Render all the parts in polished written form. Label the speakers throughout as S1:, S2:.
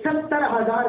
S1: 70,000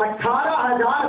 S1: 18,000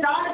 S1: 4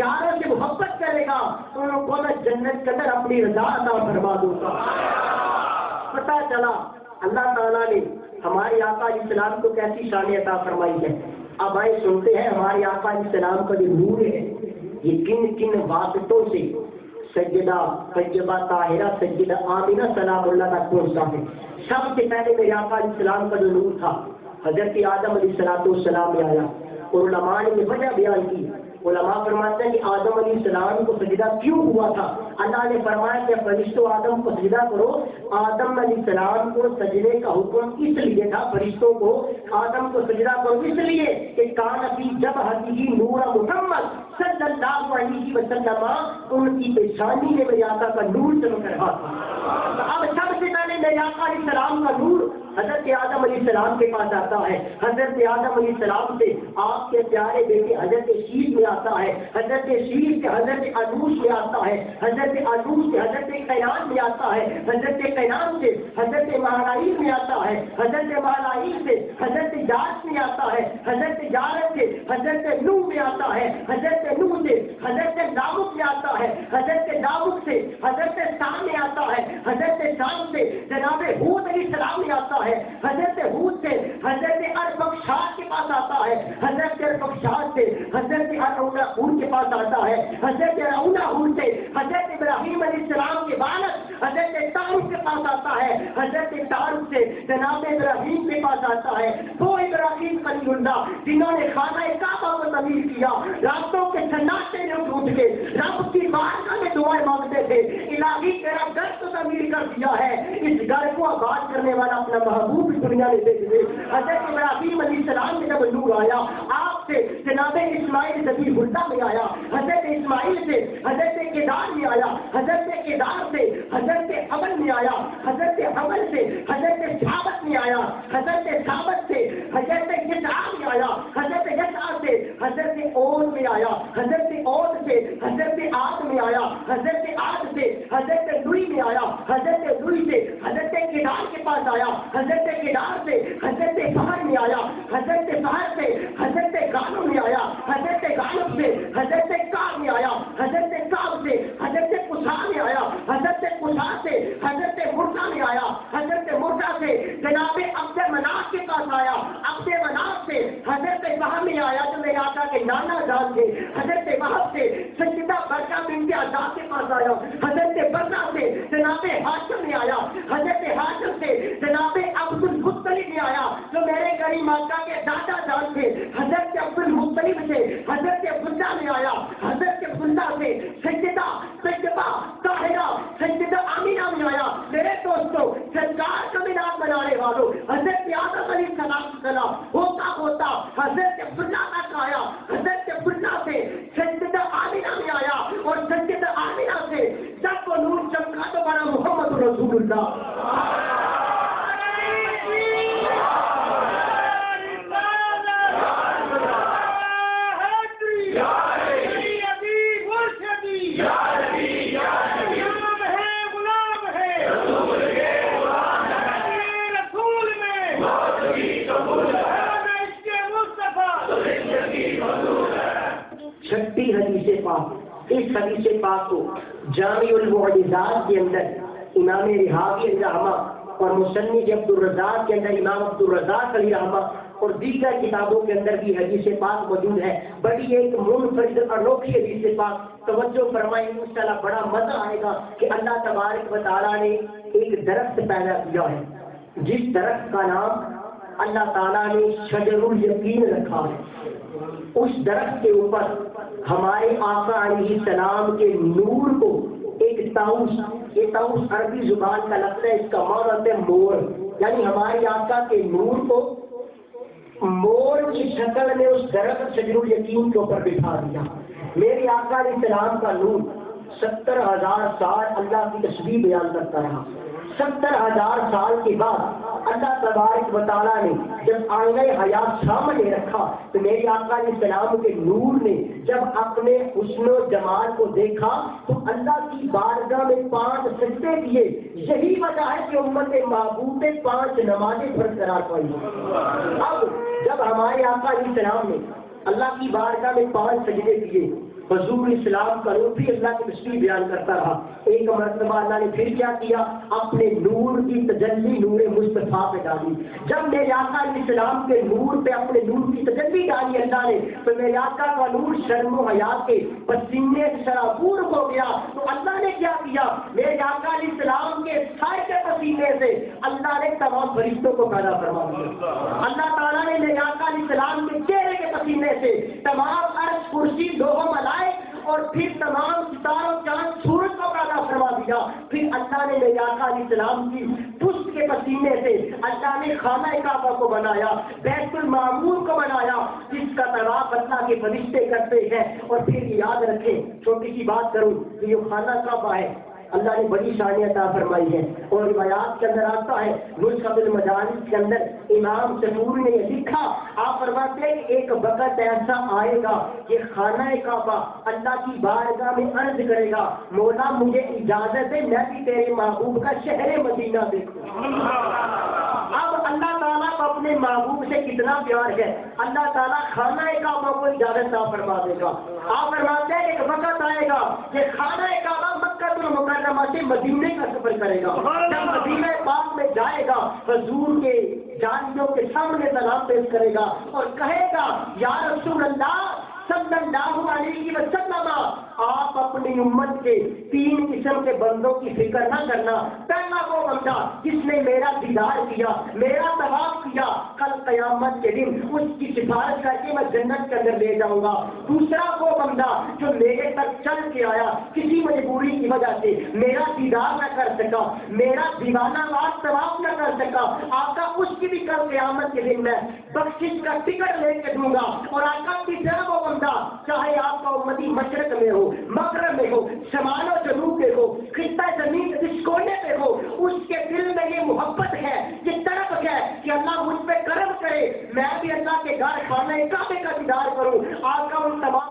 S1: پیاروں سے محبت کرے گا ان کو میں جنت کے اندر اپنی رضا عطا فرما دوں گا۔ پتہ چلا اللہ تعالیٰ نے ہمارے آقا علیہ السلام کو کیسی شان عطا فرمائی ہے۔ اب آئے سنتے ہیں ہمارے آقا علیہ السلام کا جو نور ہے یہ کن کن واسطوں سے سیدہ طیبہ طاہرہ سیدہ آمینہ سلام اللہ تک پہنچتا ہے۔ سب سے پہلے میرے آقا علیہ السلام کا جو نور تھا حضرت آدم علیہ السلام میں آیا، اور علماء نے یہ وجہ بیان کی۔ علماء فرماتے ہیں کہ آدم علیہ السلام کو سجدہ کیوں ہوا تھا؟ اللہ نے فرمایا کہ فرشتوں آدم کو سجدہ کرو۔ آدم علیہ السلام کو سجدے کا حکم اس لیے تھا، فرشتوں کو آدم کو سجدہ کرو اس لیے کہ کان فی جبہتہ نور محمد صلی اللہ علیہ وسلم، ان کی پیشانی میں میرے آقا کا نور چمک رہا تھا۔ اب سب سے پہلے میرے آقا علیہ السلام کا نور حضرت آدم علیہ السلام کے پاس آتا ہے۔ حضرت آدم علیہ السلام سے آپ کے پیارے بیٹے حضرت شیش میں آتا ہے، حضرت شیش سے حضرت انوش میں آتا ہے، حضرت انوش سے حضرت قینان میں آتا ہے، حضرت قینان سے حضرت مہالائیل میں آتا ہے، حضرت مہالائیل سے حضرت جارس میں آتا ہے، حضرت جارس سے حضرت نوح میں آتا ہے، حضرت نوح سے حضرت داؤد میں آتا ہے، حضرت داؤد سے حضرت سام میں آتا ہے، حضرت سام سے جناب ہود علیہ السلام میں آتا ہے، حضرت ہود سے حضرت ارفخشاد کے پاس آتا ہے، حضرت ارفخشاد سے حضرت ارعونہ ہود کے پاس آتا ہے، حضرت ارعونہ ہود سے حضرت ابراہیم علیہ السلام کے والد حضرت تارک کے پاس آتا ہے، حضرت تارک سے جناب ابراہیم کے پاس آتا ہے۔ وہ ابراہیم خلیل اللہ جنہوں نے خانہ کعبہ کو تعمیر کیا، راتوں کے سناٹے میں اٹھ کے رب کی بارگاہ میں دعائیں مانگتے تھے، الہی تیرا گھر تو تعمیر کر دیا ہے، اس گھر کو آباد کرنے والا اپنا محبوب دنیا میں بھیج دے۔ حضرت ابراہیم علیہ السلام میں جب نور آیا، آپ سے جناب اسماعیل ذبیح اللہ میں آیا، حضرت اسماعیل سے حضرت کیدار میں آیا، حضرت کیدار سے حضرت حبل میں آیا، حضرت حبل سے حضرت ثابت میں آیا، حضرت ثابت سے حضرت یسعا میں آیا، حضرت یسعا سے حضرت اور میں آیا، حضرت اور سے حضرت آد میں آیا، حضرت آد سے حضرت لوئی میں آیا، حضرت لوئی سے حضرت کیدار کے پاس آیا، حضرت کیدار سے حضرت فہر میں آیا، حضرت فہر سے حضرت غالب میں آیا، حضرت غالب سے حضرت کعب میں آیا، حضرت کعب سے حضرت قصا میں آیا، حضرت قصا سے حضرت مرزا میں آیا، حضرت مرزا سے جناب عبد مناف کے پاس آیا، عبد مناف سے حضرت وہب میں آیا جو میرے آقا کے نانا جان تھے، حضرت وہب سے سیدہ برکہ بنت عزاب کے پاس آیا، حضرت برکہ سے جناب ہاشم میں آیا، حضرت ہاشم سے جناب عبد المطلب میں آیا جو میرے کریم آقا کے دادا جان تھے، حضرت عبد المطلب سے حضرت عبداللہ میں آیا، حضرت عبداللہ سے سیدہ طیبہ طاہرہ سیدہ آمینہ میں آیا۔ میرے دوستوں سرکار کا مینار بنانے والوں حضرت آدم علیہ السلام ہوتا ہوتا حضرت عبداللہ تک آیا، حضرت عبداللہ سے سیدہ آمینہ میں آیا، اور سیدہ آمینہ سے جب وہ نور چمکا تو بنا محمد رسول اللہ۔ چھٹی حدیث پاک، اس حدیث پاک کو جامع المعجزات کے اندر امام رحاوی علیہ رحمہ اور مصنف عبد الرزاق کے اندر امام عبد الرزاق علیہ رحمہ اور دیگر کتابوں کے اندر بھی حدیث پاک موجود ہے۔ بڑی ایک منفرد انوکھی حدیث پاک، توجہ فرمائیں، انشاءاللہ بڑا مزہ آئے گا کہ اللہ تبارک و تعالیٰ نے ایک درخت پیدا کیا ہے جس درخت کا نام اللہ تعالیٰ نے شجر الیقین رکھا ہے۔ اس درخت کے اوپر ہمارے آقا علیہ السلام کے نور کو ایک طاؤس، یہ طاؤس عربی زبان کا لفظ ہے، اس کا معنی ہے مور، یعنی ہمارے آقا کے نور کو مور کی شکل میں اس درخت شجر الیقین کے اوپر بٹھا دیا۔ میرے آقا علیہ السلام کا نور 70,000 سال اللہ کی تسبیح بیان کرتا رہا۔ 70,000 سال کے بعد اللہ تبارک و تعالیٰ نے جب آئینہ حیات سامنے رکھا تو میرے آقا علیہ السلام کے نور نے جب اپنے حسن و جمال کو دیکھا تو اللہ کی بارگاہ میں 5 سجدے کیے۔ یہی وجہ ہے کہ امت محبوب نے 5 نمازیں برقرار پائی۔ اب جب ہمارے آقا علیہ السلام نے اللہ کی بارگاہ میں 5 سجدے کیے حضور اسلام کا نور بھی اللہ کی تشریح بیان کرتا رہا. ایک مرتبہ اللہ نے پھر کیا کیا؟ اپنے نور کی تجلی نور مصطفیٰ پہ ڈالی. جب میرے آقا علیہ السلام کے نور پہ اپنے نور کی تجلی ڈالی اللہ نے، تو میرے آقا کا نور شرم و حیا کے پسینے سے سرابور ہو گیا. تو اللہ نے کیا کیا؟ میرے آقا علیہ السلام کے سائے کے پسینے سے اللہ نے تمام فرشتوں کو پیدا فرما دیا. اللہ تعالیٰ نے میرے آقا علیہ السلام کے چہرے کے پسینے سے تمام عرش کرسی لوگوں ملائک اور پھر تمام ستاروں چاند سورج کو پیدا فرما دیا. پھر اللہ نے میرے آقا علیہ السلام کی پشت کے پسینے سے اللہ نے خانہ کعبہ کو بنایا، بیت المعمور کو بنایا، جس کا طواف اللہ کے فرشتے کرتے ہیں. اور پھر یاد رکھیں، چھوٹی سی بات کروں کہ یہ خانہ کعبہ ہے، اللہ نے بڑی شان عطا فرمائی ہے. اور روایات کے اندر آتا ہے، مصحف المجالس کے اندر امام سفور نے یہ لکھا، آپ فرماتے ہیں کہ ایک وقت ایسا آئے گا کہ خانہ کعبہ اللہ کی بارگاہ میں عرض کرے گا، مولا مجھے اجازت ہے میں بھی تیرے محبوب کا شہر مدینہ دیکھوں. اب اللہ تعالیٰ کو اپنے محبوب سے کتنا پیار ہے، اللہ تعالیٰ خانہ کعبہ کو اجازت عطا فرما دے گا. آپ فرماتے ہیں ایک وقت آئے گا کہ خانہ کعبہ مکہ المکرمہ سے مدینے کا سفر کرے گا. جب مدینہ پاک میں جائے گا، حضور کے جانیوں کے سامنے سلام پیش کرے گا اور کہے گا، یا رسول اللہ صلی اللہ علیہ وسلم، آپ اپنی امت کے 3 قسم کے بندوں کی فکر نہ کرنا. پہلا وہ بندہ جس نے میرا دیدار کیا، میرا طواف کیا، کل قیامت کے دن اس کی سفارش کر کے میں جنت کے اندر لے جاؤں گا. دوسرا وہ بندہ جو میرے تک چل کے آیا، کسی مجبوری کی وجہ سے میرا دیدار نہ کر سکا، میرا دیوانہ وار طواف نہ کر سکا، آقا اس کی بھی کل قیامت کے دن میں بخشش کا ٹکٹ لے کے دوں گا. اور آقا تیسرا وہ بندہ، چاہے آپ کا امتی مشرق میں ہو، مغرب میں ہو، شمال و جنوب میں ہو، خطہ زمین کے جس کونے پہ ہو، اس کے دل میں یہ محبت ہے، یہ طرف ہے کہ اللہ مجھ پہ کرم کرے، میں بھی اللہ کے گھر خانہ کعبے کا دیدار کروں. آقا ان تمام